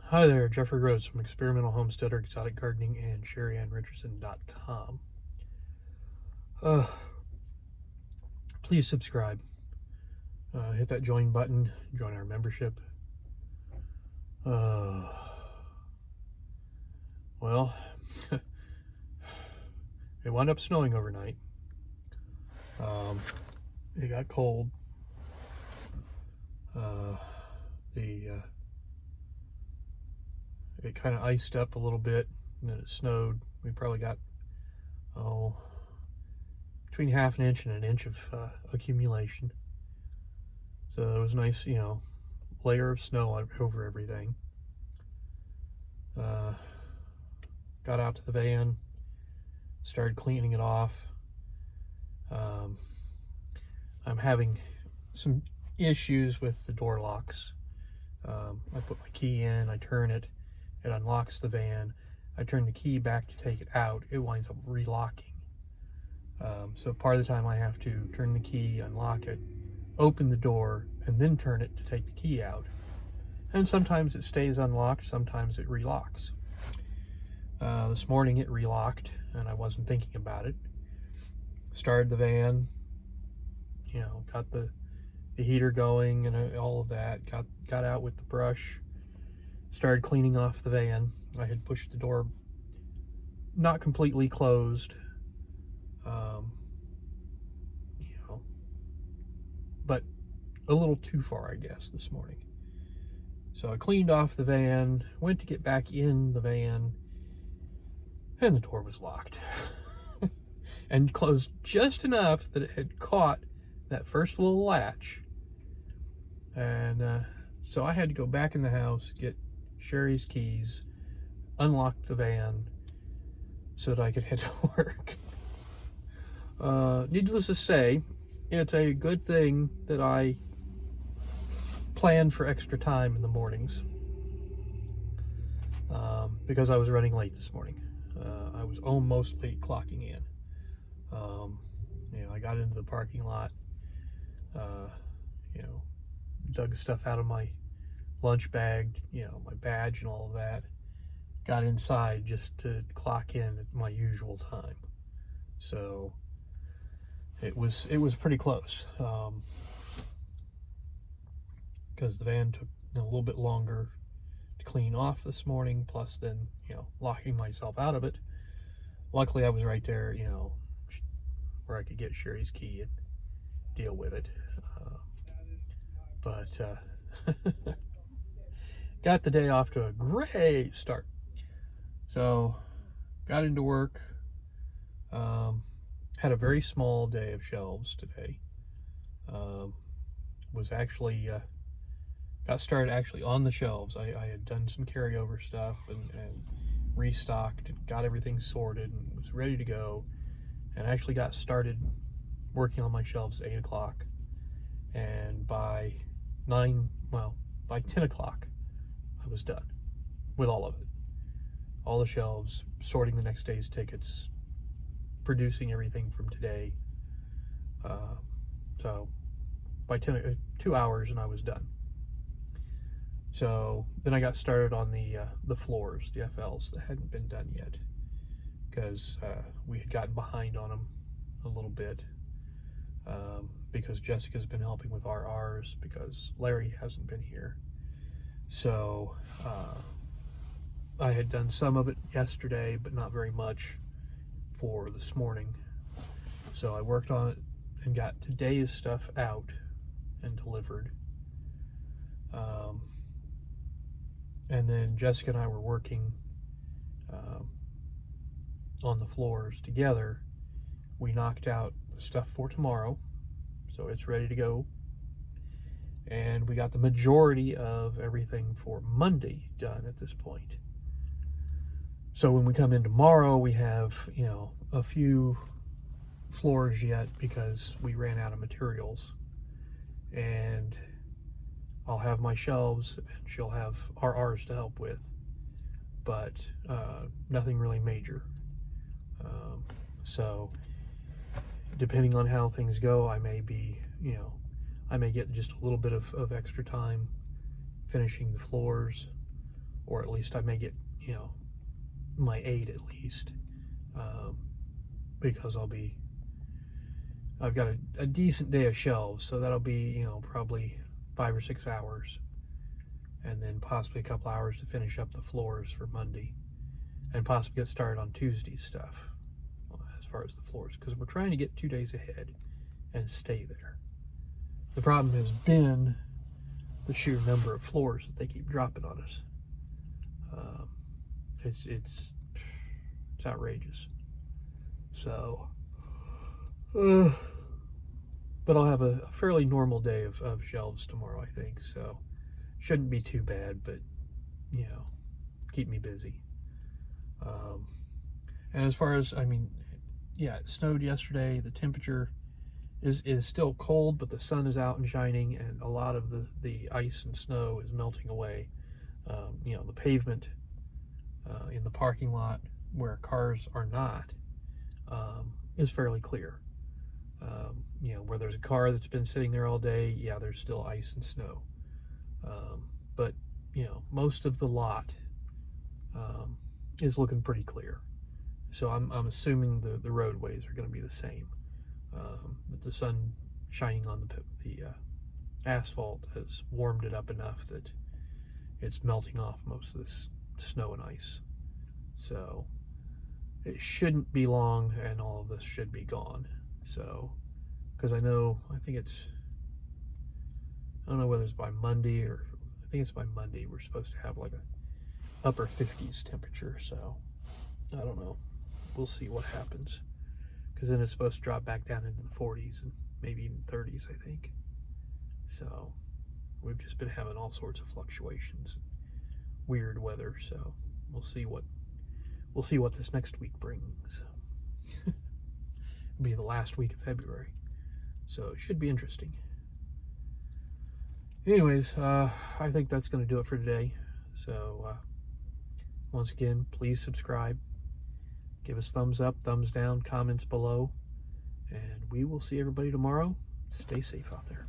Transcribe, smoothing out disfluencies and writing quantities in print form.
Hi there, Jeffrey Rhoades from Experimental Homesteader, Exotic Gardening, and Sheri and Richerson.com. Please subscribe. Hit that join button, join our membership. Well, it wound up snowing overnight. It got cold. It kind of iced up a little bit, and then it snowed. We probably got, between half an inch and an inch of accumulation. So it was a nice, layer of snow over everything. Got out to the van, started cleaning it off. I'm having some issues with the door locks. I put my key in, I turn it, it unlocks the van. I turn the key back to take it out, it winds up relocking. So part of the time I have to turn the key, unlock it, open the door, and then turn it to take the key out. And sometimes it stays unlocked, sometimes it relocks. This morning it relocked, and I wasn't thinking about it. Started the van, got the heater going and all of that. Got out with the brush, started cleaning off the van. I had pushed the door not completely closed, but a little too far, I guess, this morning. So I cleaned off the van, went to get back in the van, and the door was locked. And closed just enough that it had caught that first little latch. And so I had to go back in the house, get Sheri's keys, unlock the van so that I could head to work. Needless to say, it's a good thing that I planned for extra time in the mornings, because I was running late this morning. I was almost late clocking in. I got into the parking lot, dug stuff out of my lunch bag, my badge and all of that. Got inside just to clock in at my usual time. So it was pretty close, because the van took a little bit longer to clean off this morning, plus then locking myself out of it. Luckily I was right there, where I could get Sheri's key and deal with it. But got the day off to a great start. So got into work. Had a very small day of shelves today. Was actually got started actually on the shelves. I had done some carryover stuff and restocked, got everything sorted, and was ready to go, and actually got started working on my shelves at 8 o'clock. And by 10 o'clock, I was done with all of it. All the shelves, sorting the next day's tickets, producing everything from today. So by 2 hours and I was done. So then I got started on the floors, the FLs that hadn't been done yet, because we had gotten behind on them a little bit, because Jessica's been helping with RRs because Larry hasn't been here. So I had done some of it yesterday, but not very much for this morning. So I worked on it and got today's stuff out and delivered. And then Jessica and I were working on the floors together. We knocked out the stuff for tomorrow, so it's ready to go. And we got the majority of everything for Monday done at this point. So when we come in tomorrow, we have, a few floors yet because we ran out of materials. And I'll have my shelves and she'll have RRs to help with, but nothing really major. So depending on how things go, I may get just a little bit of extra time finishing the floors, or at least I may get, my 8 at least, because I've got a decent day of shelves, so that'll be, probably 5 or 6 hours, and then possibly a couple hours to finish up the floors for Monday, and possibly get started on Tuesday's stuff as far as the floors, because we're trying to get 2 days ahead and stay there. The problem has been the sheer number of floors that they keep dropping on us. It's outrageous. So, but I'll have a fairly normal day of shelves tomorrow, I think. So, shouldn't be too bad, but keep me busy. And as far as, it snowed yesterday. The temperature is still cold, but the sun is out and shining, and a lot of the ice and snow is melting away. The pavement in the parking lot where cars are not is fairly clear. Where there's a car that's been sitting there all day, there's still ice and snow. But most of the lot is looking pretty clear. So I'm assuming the roadways are going to be the same. That the sun shining on the asphalt has warmed it up enough that it's melting off most of this snow and ice. So it shouldn't be long, and all of this should be gone. So, because I don't know whether it's by Monday, or I think it's by Monday we're supposed to have like a upper 50s temperature. So I don't know. We'll see what happens, because then it's supposed to drop back down into the 40s and maybe even 30s, I think. So we've just been having all sorts of fluctuations, weird weather. So we'll see what this next week brings. It'll be the last week of February, so it should be interesting. Anyways, I think that's going to do it for today. So once again, please subscribe, give us thumbs up, thumbs down, comments below, and we will see everybody tomorrow. Stay safe out there.